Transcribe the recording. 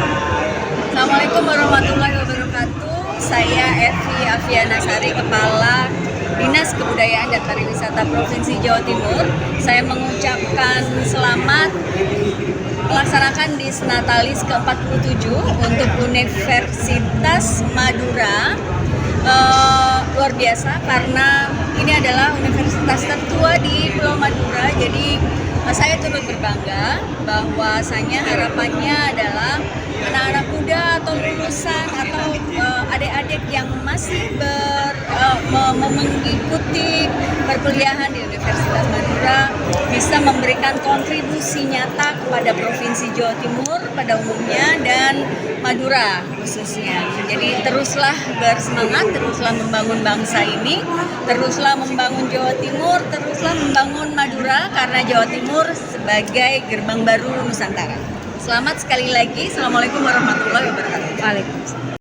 Assalamualaikum warahmatullahi wabarakatuh. Saya Evi Aviana Sari, Kepala Dinas Kebudayaan dan Pariwisata Provinsi Jawa Timur. Saya mengucapkan selamat melaksanakan Disnatalis ke-47 untuk Universitas Madura. Luar biasa karena ini adalah universitas tertua di Pulau Madura. Jadi saya turut berbangga bahwasanya harapannya adalah anak-anak muda atau lulusan atau adik-adik yang masih mengikuti perkuliahan di Universitas Madura bisa memberikan kontribusi nyata kepada Provinsi Jawa Timur pada umumnya dan Madura khususnya. Jadi teruslah bersemangat, teruslah membangun bangsa ini, teruslah membangun Jawa Timur, teruslah membangun Madura karena Jawa Timur sebagai gerbang baru Nusantara. Selamat sekali lagi. Assalamualaikum warahmatullahi wabarakatuh. Waalaikumsalam.